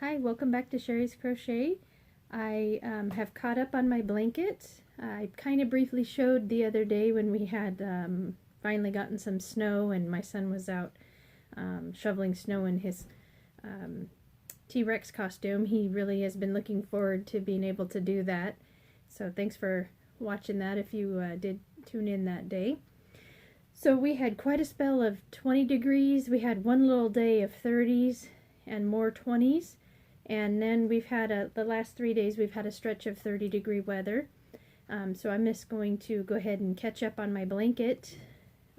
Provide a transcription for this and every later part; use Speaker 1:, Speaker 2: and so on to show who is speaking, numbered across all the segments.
Speaker 1: Hi, welcome back to Sherry's Crochet. I have caught up on my blanket. I kind of briefly showed the other day when we had finally gotten some snow and my son was out shoveling snow in his T-Rex costume. He really has been looking forward to being able to do that. So thanks for watching that if you did tune in that day. So we had quite a spell of 20 degrees. We had one little day of 30s and more 20s. And then we've had the last 3 days we've had a stretch of 30-degree weather. So I'm just going to go ahead and catch up on my blanket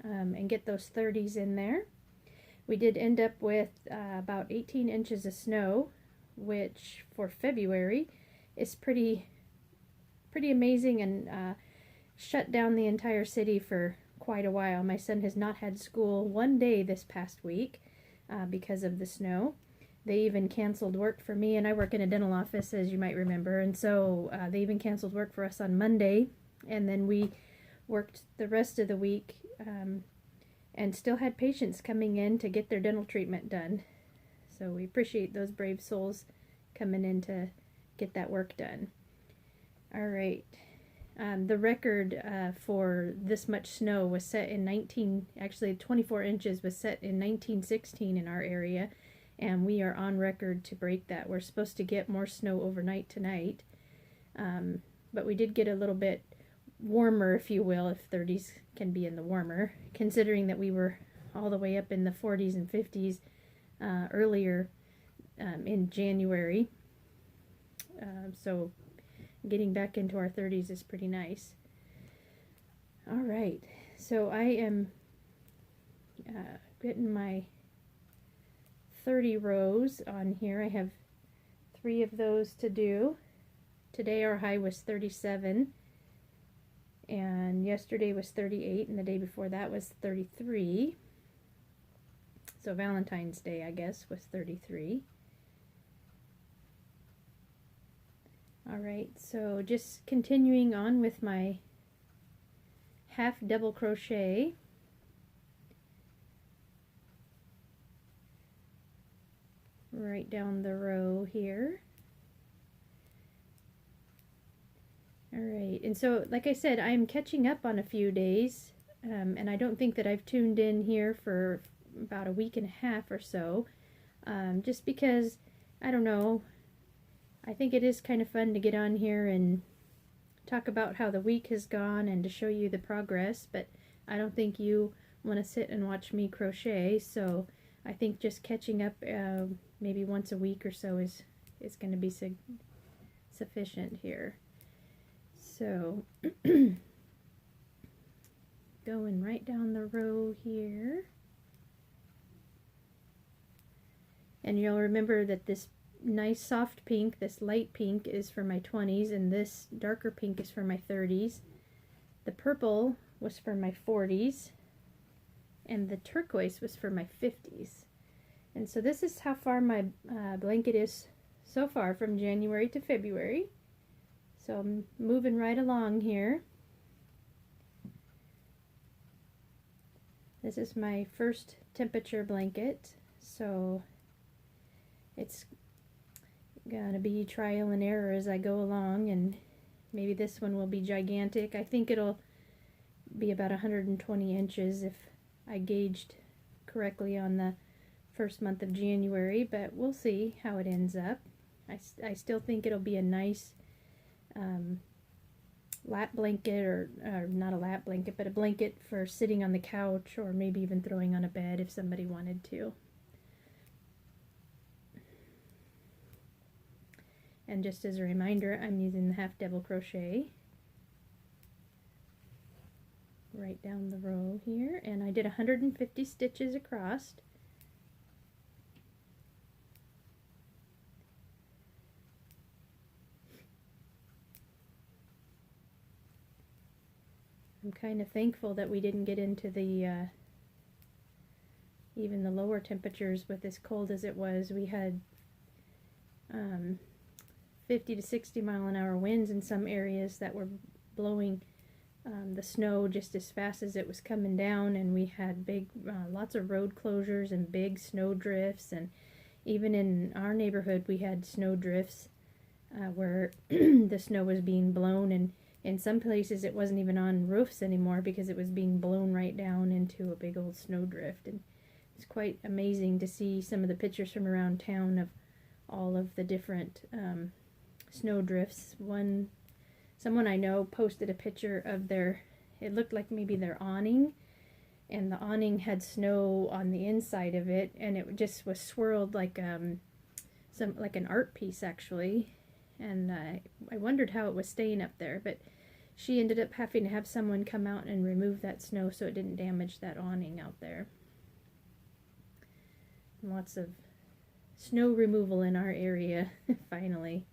Speaker 1: and get those 30s in there. We did end up with about 18 inches of snow, which for February is pretty amazing, and shut down the entire city for quite a while. My son has not had school one day this past week because of the snow. They even canceled work for me, and I work in a dental office, as you might remember, and so they even canceled work for us on Monday, and then we worked the rest of the week and still had patients coming in to get their dental treatment done. So we appreciate those brave souls coming in to get that work done. All right. The record for this much snow was set in 24 inches was set in 1916 in our area. And we are on record to break that. We're supposed to get more snow overnight tonight. But we did get a little bit warmer, if you will, if 30s can be in the warmer, considering that we were all the way up in the 40s and 50s earlier in January. So getting back into our 30s is pretty nice. All right. So I am getting my 30 rows on here. I have 3 of those to do. Today our high was 37, and yesterday was 38, and the day before that was 33. So Valentine's Day, I guess, was 33. All right, so just continuing on with my half double crochet. Right down the row here. All right, and so like I said, I'm catching up on a few days, and I don't think that I've tuned in here for about a week and a half or so, just because, I don't know, I think it is kind of fun to get on here and talk about how the week has gone and to show you the progress, but I don't think you want to sit and watch me crochet, so I think just catching up maybe once a week or so is going to be sufficient here. So going right down the row here. And you'll remember that this nice soft pink, this light pink, is for my 20s, and this darker pink is for my 30s. The purple was for my 40s, and the turquoise was for my 50s. And so this is how far my blanket is so far from January to February. So I'm moving right along here. This is my first temperature blanket, so it's gonna be trial and error as I go along, and maybe this one will be gigantic. I think it'll be about 120 inches if I gauged correctly on the first month of January, but we'll see how it ends up. I still think it'll be a nice lap blanket, or not a lap blanket, but a blanket for sitting on the couch, or maybe even throwing on a bed if somebody wanted to. And just as a reminder, I'm using the half double crochet right down the row here, and I did 150 stitches across. I'm kind of thankful that we didn't get into the even the lower temperatures with as cold as it was. We had 50 to 60 mile an hour winds in some areas that were blowing the snow just as fast as it was coming down, and we had big lots of road closures and big snow drifts, and Even in our neighborhood, we had snow drifts where the snow was being blown, and in some places it wasn't even on roofs anymore because it was being blown right down into a big old snow drift. And it's quite amazing to see some of the pictures from around town of all of the different snow drifts. Someone I know posted a picture of it looked like maybe their awning, and the awning had snow on the inside of it, and it just was swirled like like an art piece actually. And I wondered how it was staying up there, but she ended up having to have someone come out and remove that snow so it didn't damage that awning out there. Lots of snow removal in our area finally.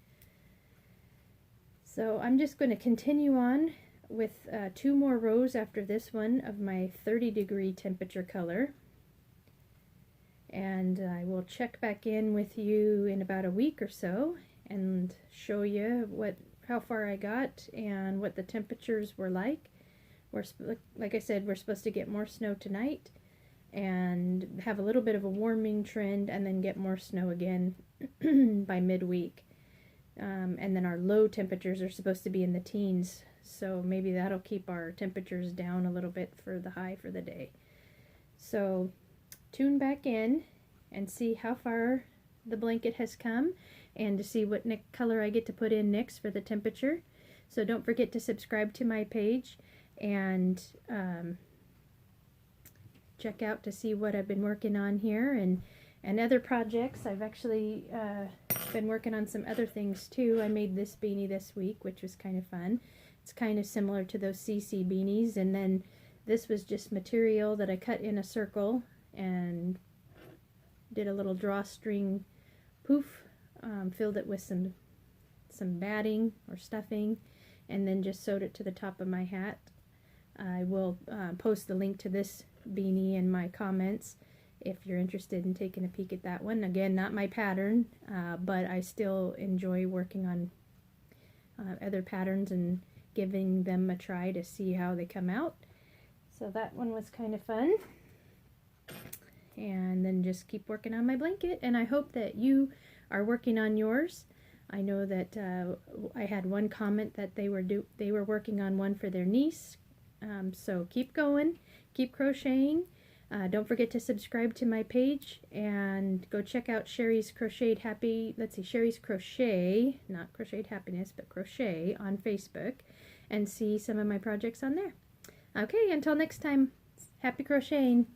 Speaker 1: So I'm just going to continue on with 2 more rows after this one of my 30-degree temperature color. And I will check back in with you in about a week or so and show you how far I got and what the temperatures were like. Like I said, we're supposed to get more snow tonight and have a little bit of a warming trend and then get more snow again by midweek. And then our low temperatures are supposed to be in the teens, so maybe that'll keep our temperatures down a little bit for the high for the day. So tune back in and see how far the blanket has come and to see what color I get to put in next for the temperature. So don't forget to subscribe to my page and check out to see what I've been working on here and other projects. I've actually been working on some other things too. I made this beanie this week, which was kind of fun. It's kind of similar to those CC beanies, and then this was just material that I cut in a circle and did a little drawstring poof, filled it with some batting or stuffing, and then just sewed it to the top of my hat. I will post the link to this beanie in my comments if you're interested in taking a peek at that one. Again, not my pattern, but I still enjoy working on other patterns and giving them a try to see how they come out. So that one was kind of fun. And then just keep working on my blanket, and I hope that you are working on yours. I know that I had one comment that they were working on one for their niece. So keep going, keep crocheting. Don't forget to subscribe to my page and go check out Sherry's Crocheted Happy, Sherry's Crochet, not Crocheted Happiness, but Crochet on Facebook, and see some of my projects on there. Okay, until next time, happy crocheting.